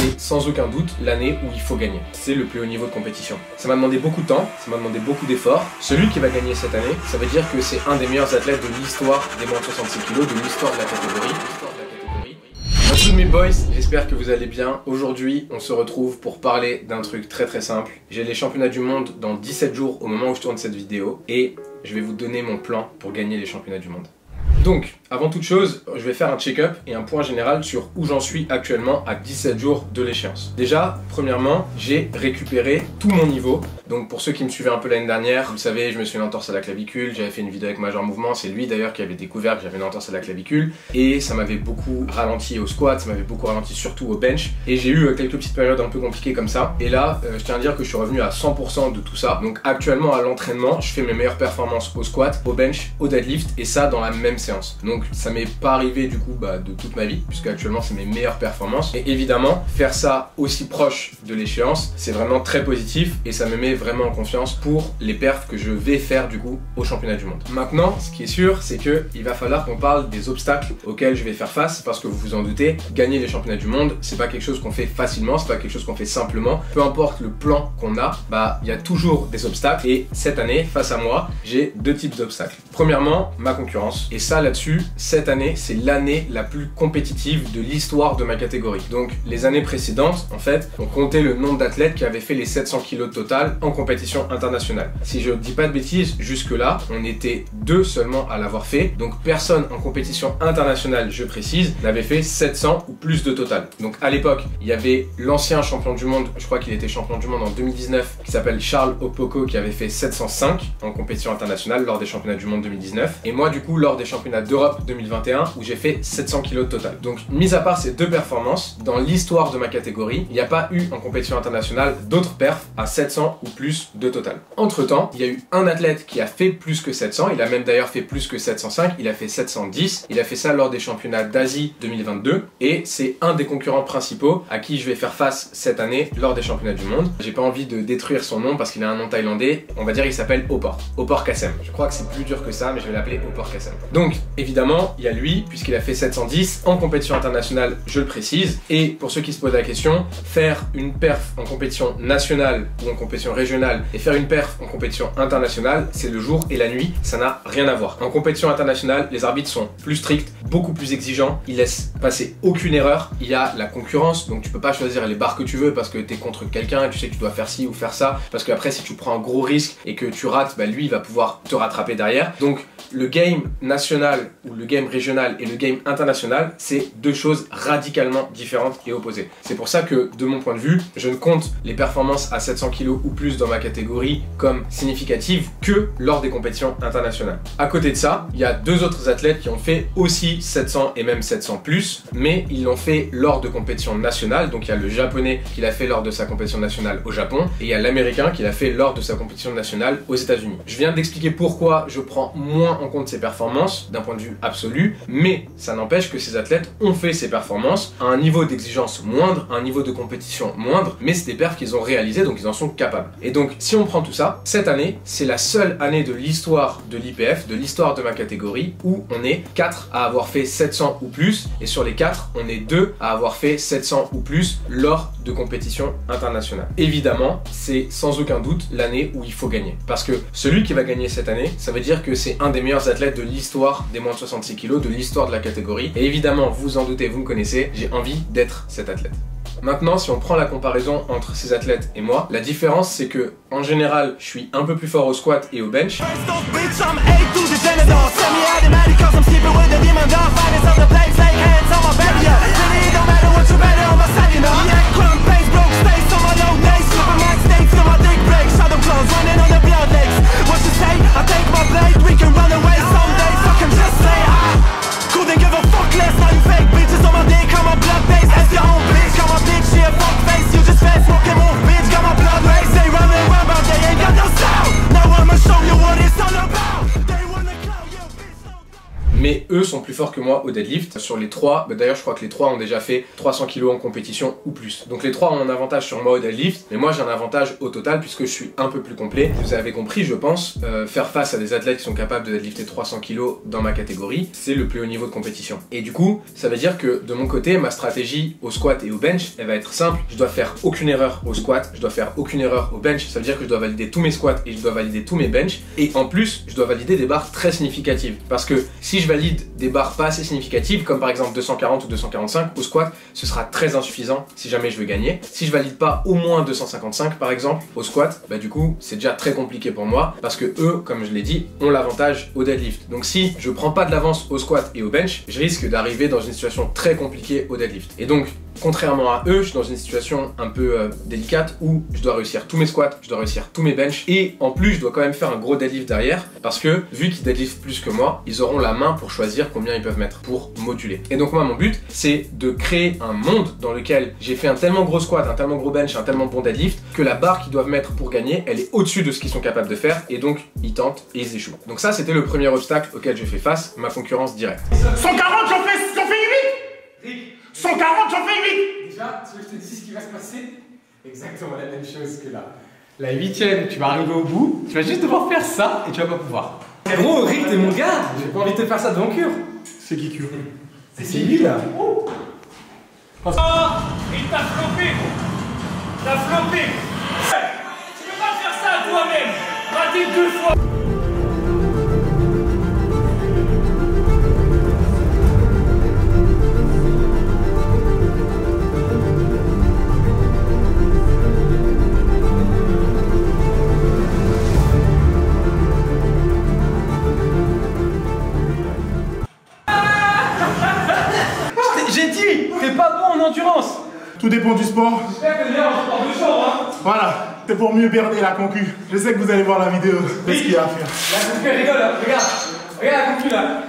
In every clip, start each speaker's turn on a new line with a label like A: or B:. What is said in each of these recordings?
A: c'est sans aucun doute l'année où il faut gagner. C'est le plus haut niveau de compétition. Ça m'a demandé beaucoup de temps, ça m'a demandé beaucoup d'efforts. Celui qui va gagner cette année, ça veut dire que c'est un des meilleurs athlètes de l'histoire des moins de 66 kg, de l'histoire de la catégorie. What's up mes boys, j'espère que vous allez bien. Aujourd'hui, on se retrouve pour parler d'un truc très simple. J'ai les championnats du monde dans 17 jours au moment où je tourne cette vidéo et je vais vous donner mon plan pour gagner les championnats du monde. Donc, avant toute chose, je vais faire un check-up et un point général sur où j'en suis actuellement à 17 jours de l'échéance. Déjà, premièrement, j'ai récupéré tout mon niveau. Donc pour ceux qui me suivaient un peu l'année dernière, vous le savez, je me suis une entorse à la clavicule, j'avais fait une vidéo avec Major Mouvement, c'est lui d'ailleurs qui avait découvert que j'avais une entorse à la clavicule. Et ça m'avait beaucoup ralenti au squat, ça m'avait beaucoup ralenti surtout au bench. Et j'ai eu quelques petites périodes un peu compliquées comme ça. Et là, je tiens à dire que je suis revenu à 100% de tout ça. Donc actuellement à l'entraînement, je fais mes meilleures performances au squat, au bench, au deadlift et ça dans la même séance. Donc ça m'est pas arrivé du coup de toute ma vie, puisque actuellement c'est mes meilleures performances. Et évidemment, faire ça aussi proche de l'échéance, c'est vraiment très positif et ça me met vraiment en confiance pour les perfs que je vais faire du coup au championnat du monde. Maintenant, ce qui est sûr, c'est que il va falloir qu'on parle des obstacles auxquels je vais faire face, parce que vous vous en doutez, gagner les championnats du monde, c'est pas quelque chose qu'on fait facilement, c'est pas quelque chose qu'on fait simplement. Peu importe le plan qu'on a, il y a toujours des obstacles. Et cette année, face à moi, j'ai deux types d'obstacles. Premièrement, ma concurrence. Et ça, là-dessus, cette année, c'est l'année la plus compétitive de l'histoire de ma catégorie. Donc, les années précédentes, en fait, on comptait le nombre d'athlètes qui avaient fait les 700 kg total en compétition internationale. Si je dis pas de bêtises, jusque-là, on était deux seulement à l'avoir fait. Donc, personne en compétition internationale, je précise, n'avait fait 700 ou plus de total. Donc, à l'époque, il y avait l'ancien champion du monde, je crois qu'il était champion du monde en 2019, qui s'appelle Charles Opoko, qui avait fait 705 en compétition internationale lors des championnats du monde 2019. Et moi, du coup, lors des championnats d'Europe 2021, où j'ai fait 700 kg total. Donc, mis à part ces deux performances, dans l'histoire de ma catégorie, il n'y a pas eu en compétition internationale d'autres perfs à 700 ou plus de total. Entre temps, il y a eu un athlète qui a fait plus que 700, il a même d'ailleurs fait plus que 705, il a fait 710, il a fait ça lors des championnats d'Asie 2022 et c'est un des concurrents principaux à qui je vais faire face cette année lors des championnats du monde. J'ai pas envie de détruire son nom parce qu'il a un nom thaïlandais, on va dire il s'appelle Opor Kassem. Je crois que c'est plus dur que ça, mais je vais l'appeler Opor Kassem. Donc évidemment, il y a lui, puisqu'il a fait 710 en compétition internationale, je le précise. Et pour ceux qui se posent la question, faire une perf en compétition nationale ou en compétition régionale et faire une perf en compétition internationale, c'est le jour et la nuit, ça n'a rien à voir. En compétition internationale, les arbitres sont plus stricts, beaucoup plus exigeants, ils laissent passer aucune erreur, il y a la concurrence, donc tu peux pas choisir les barres que tu veux parce que tu es contre quelqu'un et tu sais que tu dois faire ci ou faire ça, parce qu'après si tu prends un gros risque et que tu rates, lui il va pouvoir te rattraper derrière. Donc le game national ou le game régional et le game international, c'est deux choses radicalement différentes et opposées. C'est pour ça que, de mon point de vue, je ne compte les performances à 700 kg ou plus dans ma catégorie comme significatives que lors des compétitions internationales. À côté de ça, il y a deux autres athlètes qui ont fait aussi 700 et même 700 plus, mais ils l'ont fait lors de compétitions nationales. Donc il y a le japonais qui l'a fait lors de sa compétition nationale au Japon et il y a l'américain qui l'a fait lors de sa compétition nationale aux États-Unis. Je viens d'expliquer pourquoi je prends moins en compte ces performances d'un point de vue absolu, mais ça n'empêche que ces athlètes ont fait ces performances à un niveau d'exigence moindre, à un niveau de compétition moindre, mais c'est des perfs qu'ils ont réalisés, donc ils en sont capables. Et donc si on prend tout ça, cette année, c'est la seule année de l'histoire de l'IPF, de l'histoire de ma catégorie, où on est 4 à avoir fait 700 ou plus, et sur les 4, on est 2 à avoir fait 700 ou plus lors de compétitions internationales. Évidemment, c'est sans aucun doute l'année où il faut gagner, parce que celui qui va gagner cette année, ça veut dire que c'est un des meilleurs athlètes de l'histoire des moins de 66 kg, de l'histoire de la catégorie, et évidemment, vous en doutez, vous me connaissez, j'ai envie d'être cet athlète. Maintenant, si on prend la comparaison entre ces athlètes et moi, la différence c'est que, en général, je suis un peu plus fort au squat et au bench. Mais eux, eux sont plus forts que moi au deadlift. Sur les 3, d'ailleurs je crois que les 3 ont déjà fait 300 kg en compétition ou plus. Donc les 3 ont un avantage sur moi au deadlift, mais moi j'ai un avantage au total puisque je suis un peu plus complet. Vous avez compris, je pense, faire face à des athlètes qui sont capables de deadlifter 300 kg dans ma catégorie, c'est le plus haut niveau de compétition. Et du coup, ça veut dire que de mon côté, ma stratégie au squat et au bench, elle va être simple. Je dois faire aucune erreur au squat, je dois faire aucune erreur au bench. Ça veut dire que je dois valider tous mes squats et je dois valider tous mes bench. Et en plus, je dois valider des barres très significatives. Parce que si je valide des barres pas assez significatives, comme par exemple 240 ou 245 au squat, ce sera très insuffisant si jamais je veux gagner. Si je valide pas au moins 255 par exemple au squat, bah du coup c'est déjà très compliqué pour moi parce que eux, comme je l'ai dit, ont l'avantage au deadlift. Donc si je prends pas de l'avance au squat et au bench, je risque d'arriver dans une situation très compliquée au deadlift. Et donc, contrairement à eux, je suis dans une situation un peu délicate où je dois réussir tous mes squats, je dois réussir tous mes bench et en plus je dois quand même faire un gros deadlift derrière parce que vu qu'ils deadliftent plus que moi, ils auront la main pour choisir combien ils peuvent mettre pour moduler. Et donc moi mon but c'est de créer un monde dans lequel j'ai fait un tellement gros squat, un tellement gros bench, un tellement bon deadlift que la barre qu'ils doivent mettre pour gagner, elle est au-dessus de ce qu'ils sont capables de faire et donc ils tentent et ils échouent. Donc ça c'était le premier obstacle auquel je fais face, ma concurrence directe.
B: 140 j'en fais 8 Rick, 140 j'en fais 8.
C: Déjà, tu veux que je te dise ce qui va se passer? Exactement la même chose que là. La 8ème, tu vas arriver au bout, tu vas juste devoir faire ça et tu vas pas pouvoir. Gros, Rick, t'es mon gars, j'ai pas envie de te faire ça devant Cure.
B: C'est qui Cure?
C: C'est lui là.
B: Oh,
D: il t'a flopé, gros. T'as flopé. Tu peux pas faire ça à toi-même. Rater 2 fois.
C: J'ai dit, t'es pas bon en endurance.
B: tout dépend du sport.
C: J'espère que d'ailleurs on se parle de chambre, hein.
B: Voilà, c'est pour mieux berner la concu. Je sais que vous allez voir la vidéo de ce qu'il y a à faire.
C: La concu elle rigole, là. Regarde la concu là.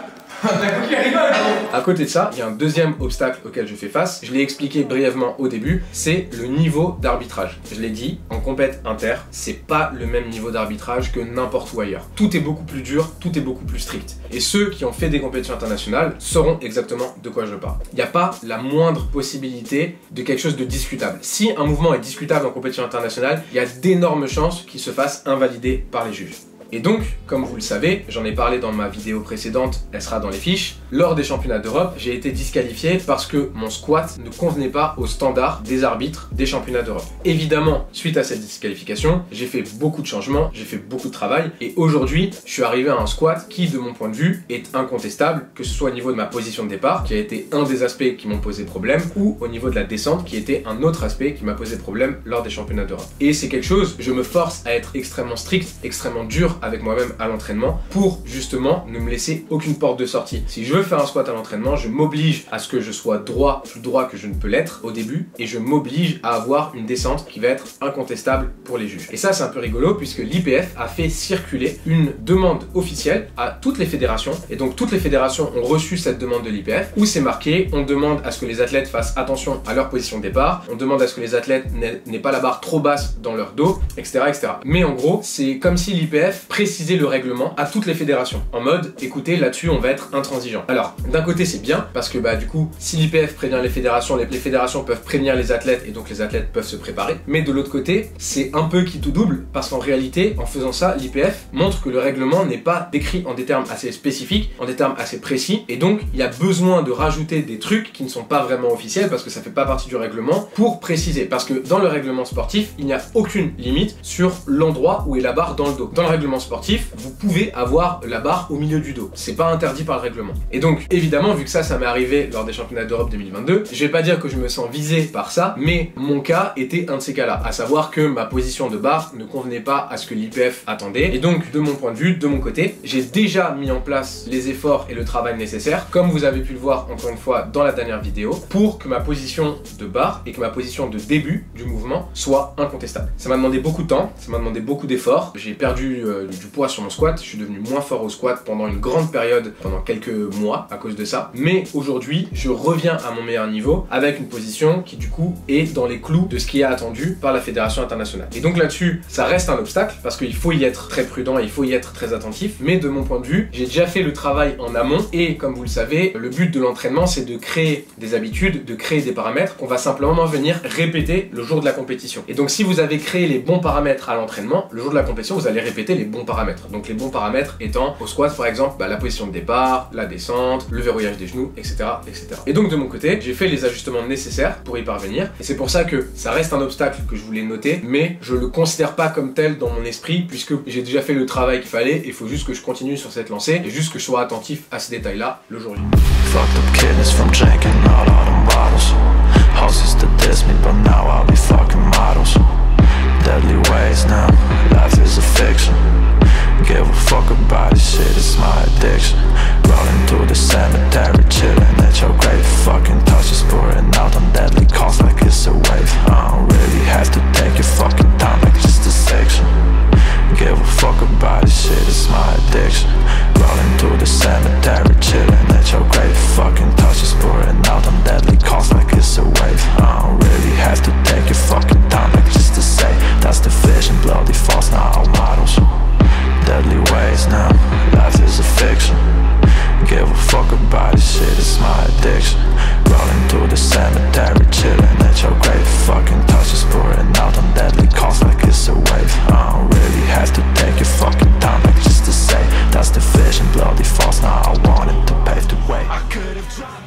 C: La concu elle rigole, gros.
A: À côté de ça, il y a un deuxième obstacle auquel je fais face. Je l'ai expliqué brièvement au début, c'est le niveau d'arbitrage. Je l'ai dit, en compète inter, c'est pas le même niveau d'arbitrage que n'importe où ailleurs. Tout est beaucoup plus dur, tout est beaucoup plus strict. Et ceux qui ont fait des compétitions internationales sauront exactement de quoi je parle. Il n'y a pas la moindre possibilité de quelque chose de discutable. Si un mouvement est discutable en compétition internationale, il y a d'énormes chances qu'il se fasse invalider par les juges. Et donc, comme vous le savez, j'en ai parlé dans ma vidéo précédente, elle sera dans les fiches, lors des championnats d'Europe, j'ai été disqualifié parce que mon squat ne convenait pas aux standards des arbitres des championnats d'Europe. Évidemment, suite à cette disqualification, j'ai fait beaucoup de changements, j'ai fait beaucoup de travail, et aujourd'hui, je suis arrivé à un squat qui, de mon point de vue, est incontestable, que ce soit au niveau de ma position de départ, qui a été un des aspects qui m'ont posé problème, ou au niveau de la descente, qui était un autre aspect qui m'a posé problème lors des championnats d'Europe. Et c'est quelque chose, je me force à être extrêmement strict, extrêmement dur avec moi-même à l'entraînement pour justement ne me laisser aucune porte de sortie. Si je veux faire un squat à l'entraînement, je m'oblige à ce que je sois droit, plus droit que je ne peux l'être au début, et je m'oblige à avoir une descente qui va être incontestable pour les juges. Et ça c'est un peu rigolo puisque l'IPF a fait circuler une demande officielle à toutes les fédérations, et donc toutes les fédérations ont reçu cette demande de l'IPF où c'est marqué, on demande à ce que les athlètes fassent attention à leur position de départ, on demande à ce que les athlètes n'aient pas la barre trop basse dans leur dos, etc. etc. Mais en gros, c'est comme si l'IPF précisait le règlement à toutes les fédérations en mode écoutez, là-dessus on va être intransigeant. Alors d'un côté c'est bien parce que du coup si l'IPF prévient les fédérations peuvent prévenir les athlètes et donc les athlètes peuvent se préparer, mais de l'autre côté c'est un peu qui tout double parce qu'en réalité en faisant ça l'IPF montre que le règlement n'est pas décrit en des termes assez spécifiques, en des termes assez précis, et donc il y a besoin de rajouter des trucs qui ne sont pas vraiment officiels parce que ça fait pas partie du règlement pour préciser, parce que dans le règlement sportif il n'y a aucune limite sur l'endroit où est la barre dans le dos. Dans le règlement sportif vous pouvez avoir la barre au milieu du dos. C'est pas interdit par le règlement. Et donc, évidemment, vu que ça m'est arrivé lors des championnats d'Europe 2022, je vais pas dire que je me sens visé par ça, mais mon cas était un de ces cas-là. À savoir que ma position de barre ne convenait pas à ce que l'IPF attendait. Et donc, de mon point de vue, de mon côté, j'ai déjà mis en place les efforts et le travail nécessaires, comme vous avez pu le voir encore une fois dans la dernière vidéo, pour que ma position de barre et que ma position de début du mouvement soit incontestable. Ça m'a demandé beaucoup de temps, ça m'a demandé beaucoup d'efforts. J'ai perdu du poids sur mon squat, je suis devenu moins fort au squat pendant une grande période, pendant quelques mois. mois à cause de ça. Mais aujourd'hui, je reviens à mon meilleur niveau avec une position qui du coup est dans les clous de ce qui est attendu par la fédération internationale. Et donc là-dessus, ça reste un obstacle parce qu'il faut y être très prudent et il faut y être très attentif. Mais de mon point de vue, j'ai déjà fait le travail en amont et comme vous le savez, le but de l'entraînement, c'est de créer des habitudes, de créer des paramètres qu'on va simplement venir répéter le jour de la compétition. Et donc si vous avez créé les bons paramètres à l'entraînement, le jour de la compétition, vous allez répéter les bons paramètres. Donc les bons paramètres étant au squat par exemple, la position de départ, la descente, le verrouillage des genoux, etc., etc. Et donc de mon côté, j'ai fait les ajustements nécessaires pour y parvenir. Et c'est pour ça que ça reste un obstacle que je voulais noter, mais je le considère pas comme tel dans mon esprit puisque j'ai déjà fait le travail qu'il fallait et il faut juste que je continue sur cette lancée et juste que je sois attentif à ces détails-là le jour J.
E: Fucked up kidneys from drinking all of them bottles. Houses to diss me, but now I'll be fucking models. Deadly ways now, life is a fiction. Give a fuck about this shit, it's my addiction. Rolling through the cemetery, chilling at your grave. Fucking touches pouring out on deadly calls like it's a wave. I don't really have to take your fucking time like just a section. Give a fuck about this shit, it's my addiction. Rolling through the cemetery, chilling at your grave. Fucking touches pouring out on deadly calls like it's a wave. I don't really have to take your fucking time like just to say that's the vision, bloody false, now all models. Deadly ways now, life is a fiction. Give a fuck about this shit, it's my addiction. Rolling through the cemetery, chilling at your grave. Fucking touches pouring out on deadly calls like it's a wave. I don't really have to take your fucking time like just to say that's the vision, bloody false, now I wanted to pave the way. I could have tried.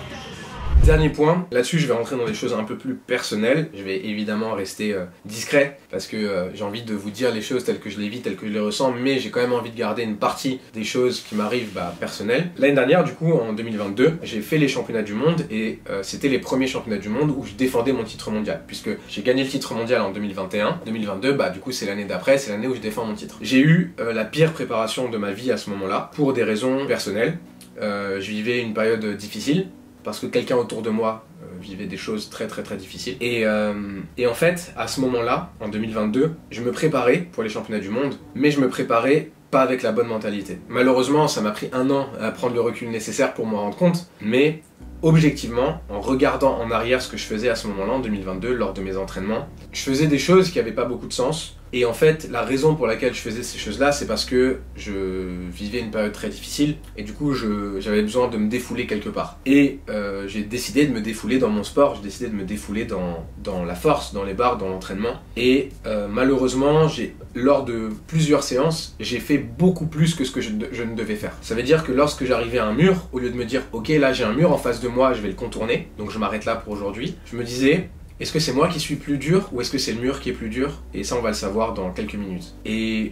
A: Dernier point, là-dessus je vais rentrer dans des choses un peu plus personnelles, je vais évidemment rester discret parce que j'ai envie de vous dire les choses telles que je les vis, telles que je les ressens, mais j'ai quand même envie de garder une partie des choses qui m'arrivent personnelles. L'année dernière du coup, en 2022, j'ai fait les championnats du monde et c'était les premiers championnats du monde où je défendais mon titre mondial puisque j'ai gagné le titre mondial en 2021, 2022 du coup c'est l'année d'après, c'est l'année où je défends mon titre. J'ai eu la pire préparation de ma vie à ce moment-là pour des raisons personnelles. Je vivais une période difficile parce que quelqu'un autour de moi vivait des choses très difficiles. Et en fait, à ce moment-là, en 2022, je me préparais pour les championnats du monde, mais je me préparais pas avec la bonne mentalité. Malheureusement, ça m'a pris 1 an à prendre le recul nécessaire pour m'en rendre compte, mais objectivement, en regardant en arrière ce que je faisais à ce moment-là, en 2022, lors de mes entraînements, je faisais des choses qui n'avaient pas beaucoup de sens. Et en fait, la raison pour laquelle je faisais ces choses-là, c'est parce que je vivais une période très difficile et du coup, j'avais besoin de me défouler quelque part. Et j'ai décidé de me défouler dans mon sport, j'ai décidé de me défouler dans la force, dans les barres, dans l'entraînement. Et malheureusement, lors de plusieurs séances, j'ai fait beaucoup plus que ce que je ne devais faire. Ça veut dire que lorsque j'arrivais à un mur, au lieu de me dire « Ok, là j'ai un mur en face de moi, je vais le contourner, donc je m'arrête là pour aujourd'hui », je me disais « Est-ce que c'est moi qui suis plus dur ou est-ce que c'est le mur qui est plus dur ?» Et ça, on va le savoir dans quelques minutes. Et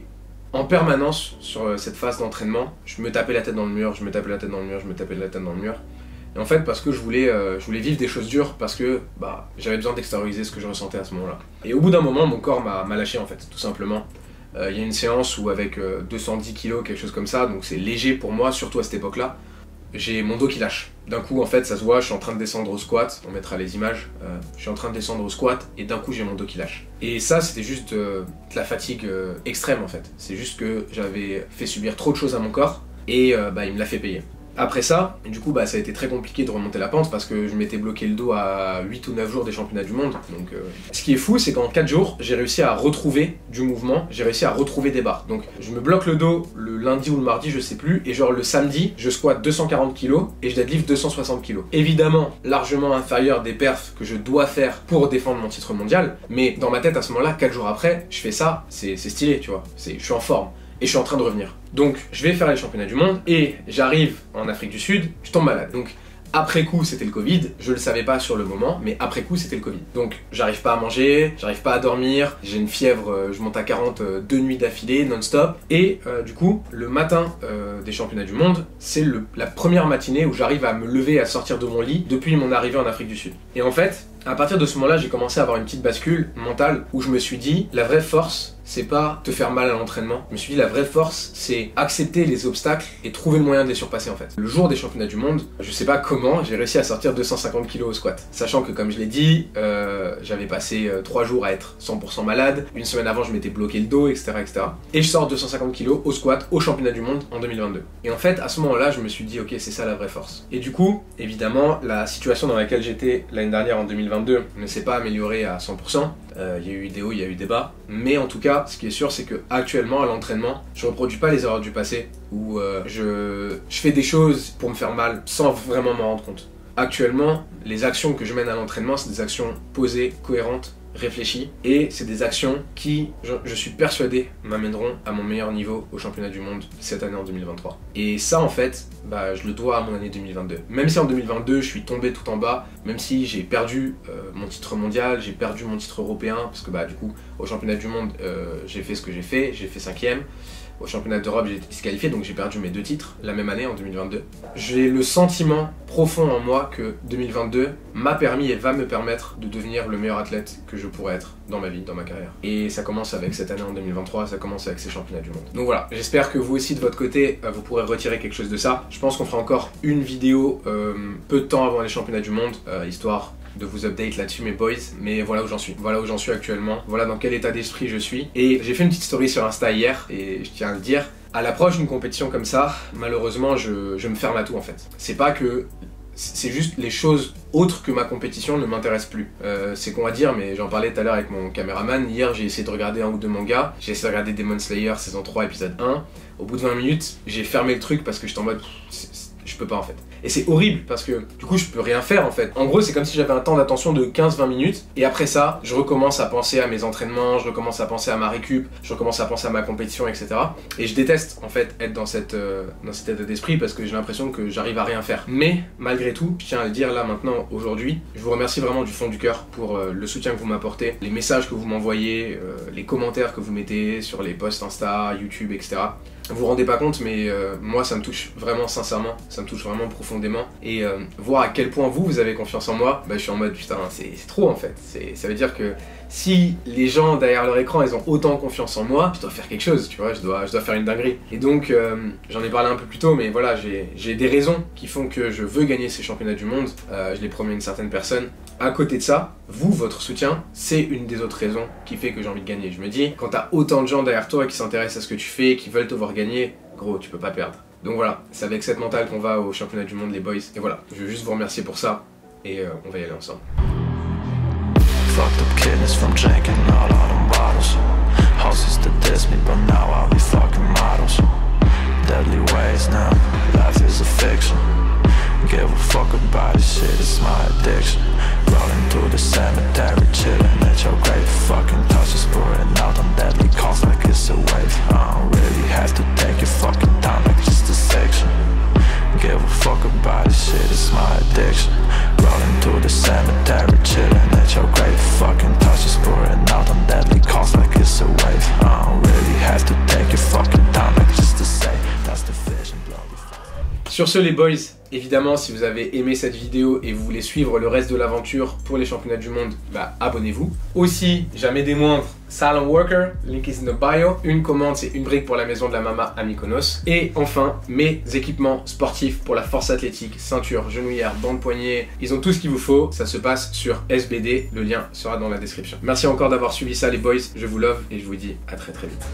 A: en permanence, sur cette phase d'entraînement, je me tapais la tête dans le mur, je me tapais la tête dans le mur, je me tapais la tête dans le mur. Et en fait, parce que je voulais vivre des choses dures, parce que j'avais besoin d'extérioriser ce que je ressentais à ce moment-là. Et au bout d'un moment, mon corps m'a lâché en fait, tout simplement. Il y a une séance où avec 210 kg, quelque chose comme ça, donc c'est léger pour moi, surtout à cette époque-là, j'ai mon dos qui lâche. D'un coup, en fait, ça se voit, je suis en train de descendre au squat, on mettra les images, je suis en train de descendre au squat et d'un coup, j'ai mon dos qui lâche. Et ça, c'était juste de la fatigue extrême en fait. C'est juste que j'avais fait subir trop de choses à mon corps et il me l'a fait payer. Après ça, du coup, ça a été très compliqué de remonter la pente parce que je m'étais bloqué le dos à 8 ou 9 jours des championnats du monde. Donc, ce qui est fou, c'est qu'en 4 jours, j'ai réussi à retrouver du mouvement, j'ai réussi à retrouver des barres. Donc, je me bloque le dos le lundi ou le mardi, je sais plus, et genre le samedi, je squatte 240 kg et je deadlift 260 kg. Évidemment, largement inférieur des perfs que je dois faire pour défendre mon titre mondial, mais dans ma tête à ce moment-là, 4 jours après, je fais ça, c'est stylé, tu vois, je suis en forme. Et je suis en train de revenir. Donc je vais faire les championnats du monde et j'arrive en Afrique du Sud, je tombe malade. Donc après coup c'était le Covid, je le savais pas sur le moment, mais après coup c'était le Covid. Donc j'arrive pas à manger, j'arrive pas à dormir, j'ai une fièvre, je monte à 40 2 nuits d'affilée, non-stop. Et du coup, le matin des championnats du monde, c'est la première matinée où j'arrive à me lever, à sortir de mon lit depuis mon arrivée en Afrique du Sud. Et en fait, à partir de ce moment-là, j'ai commencé à avoir une petite bascule mentale où je me suis dit, la vraie force, c'est pas te faire mal à l'entraînement. Je me suis dit, la vraie force, c'est accepter les obstacles et trouver le moyen de les surpasser en fait. Le jour des championnats du monde, je sais pas comment, j'ai réussi à sortir 250 kg au squat. Sachant que, comme je l'ai dit, j'avais passé 3 jours à être 100% malade. Une semaine avant, je m'étais bloqué le dos, etc., etc. Et je sors 250 kg au squat au championnat du monde en 2022. Et en fait, à ce moment-là, je me suis dit, ok, c'est ça la vraie force. Et du coup, évidemment, la situation dans laquelle j'étais l'année dernière en 2022 ne s'est pas améliorée à 100%. Il y a eu des hauts, il y a eu des bas. Mais en tout cas, ce qui est sûr, c'est que actuellement à l'entraînement, je reproduis pas les erreurs du passé où je fais des choses pour me faire mal sans vraiment m'en rendre compte. Actuellement, les actions que je mène à l'entraînement, c'est des actions posées, cohérentes, réfléchies, et c'est des actions qui, je suis persuadé, m'amèneront à mon meilleur niveau au championnat du monde cette année en 2023. Et ça, en fait, je le dois à mon année 2022. Même si en 2022, je suis tombé tout en bas, même si j'ai perdu mon titre mondial, j'ai perdu mon titre européen, parce que du coup, au championnat du monde, j'ai fait ce que j'ai fait 5e. Au championnat d'Europe, j'ai été disqualifié, donc j'ai perdu mes 2 titres la même année, en 2022. J'ai le sentiment profond en moi que 2022 m'a permis et va me permettre de devenir le meilleur athlète que je pourrais être dans ma vie, dans ma carrière. Et ça commence avec cette année en 2023, ça commence avec ces championnats du monde. Donc voilà, j'espère que vous aussi de votre côté, vous pourrez retirer quelque chose de ça. Je pense qu'on fera encore une vidéo peu de temps avant les championnats du monde, histoire de vous update là-dessus mes boys, mais voilà où j'en suis actuellement, voilà dans quel état d'esprit je suis. Et j'ai fait une petite story sur Insta hier, et je tiens à le dire, à l'approche d'une compétition comme ça, malheureusement je me ferme à tout en fait. C'est pas que, c'est juste les choses autres que ma compétition ne m'intéressent plus. C'est qu'on va dire, mais j'en parlais tout à l'heure avec mon caméraman, hier j'ai essayé de regarder un ou deux mangas, j'ai essayé de regarder Demon Slayer saison 3 épisode 1, au bout de 20 minutes, j'ai fermé le truc parce que j'étais en mode, je peux pas en fait. Et c'est horrible parce que du coup je peux rien faire en fait. En gros c'est comme si j'avais un temps d'attention de 15-20 minutes et après ça je recommence à penser à mes entraînements, je recommence à penser à ma récup, je recommence à penser à ma compétition, etc. Et je déteste en fait être dans cet état d'esprit parce que j'ai l'impression que j'arrive à rien faire. Mais malgré tout, je tiens à le dire là maintenant aujourd'hui, je vous remercie vraiment du fond du cœur pour le soutien que vous m'apportez, les messages que vous m'envoyez, les commentaires que vous mettez sur les posts Insta, YouTube, etc. Vous vous rendez pas compte, mais moi ça me touche vraiment sincèrement, ça me touche vraiment profondément. Et voir à quel point vous avez confiance en moi, je suis en mode putain c'est trop en fait. Ça veut dire que si les gens derrière leur écran ils ont autant confiance en moi, je dois faire quelque chose, tu vois, je dois faire une dinguerie. Et donc j'en ai parlé un peu plus tôt, mais voilà, j'ai des raisons qui font que je veux gagner ces championnats du monde, je l'ai promis à une certaine personne. À côté de ça, vous, votre soutien, c'est une des autres raisons qui fait que j'ai envie de gagner. Je me dis, quand t'as autant de gens derrière toi qui s'intéressent à ce que tu fais, qui veulent te voir gagner, gros, tu peux pas perdre. Donc voilà, c'est avec cette mentale qu'on va au championnat du monde, les boys. Et voilà, je veux juste vous remercier pour ça, et on va y aller ensemble.
E: Fucked up kidneys from drinking all of them bottles. Houses that diss me, but now I'll be fucking models. Deadly ways now, life is a fiction. Give a fuck about this shit, it's my addiction. Rolling through the cemetery, chilling at your grave. Fucking touches pouring out on deadly calls like it's a wave. I don't really have to take your fucking time like just a section. Give a fuck about this shit, it's my addiction. Rolling through the cemetery, chilling at your grave. Fucking touches pouring out on deadly calls like it's a wave. I don't really have to take your fucking time like just to say that's the vision, bloody fuck.
A: Sur ce les boys, évidemment si vous avez aimé cette vidéo et vous voulez suivre le reste de l'aventure pour les championnats du monde, abonnez-vous. Aussi, jamais des moindres, Salon Worker, link is in the bio. Une commande, c'est une brique pour la maison de la Mama à Mykonos. Et enfin, mes équipements sportifs pour la force athlétique, ceinture, genouillère, bande poignet, ils ont tout ce qu'il vous faut. Ça se passe sur SBD, le lien sera dans la description. Merci encore d'avoir suivi ça les boys, je vous love et je vous dis à très très vite.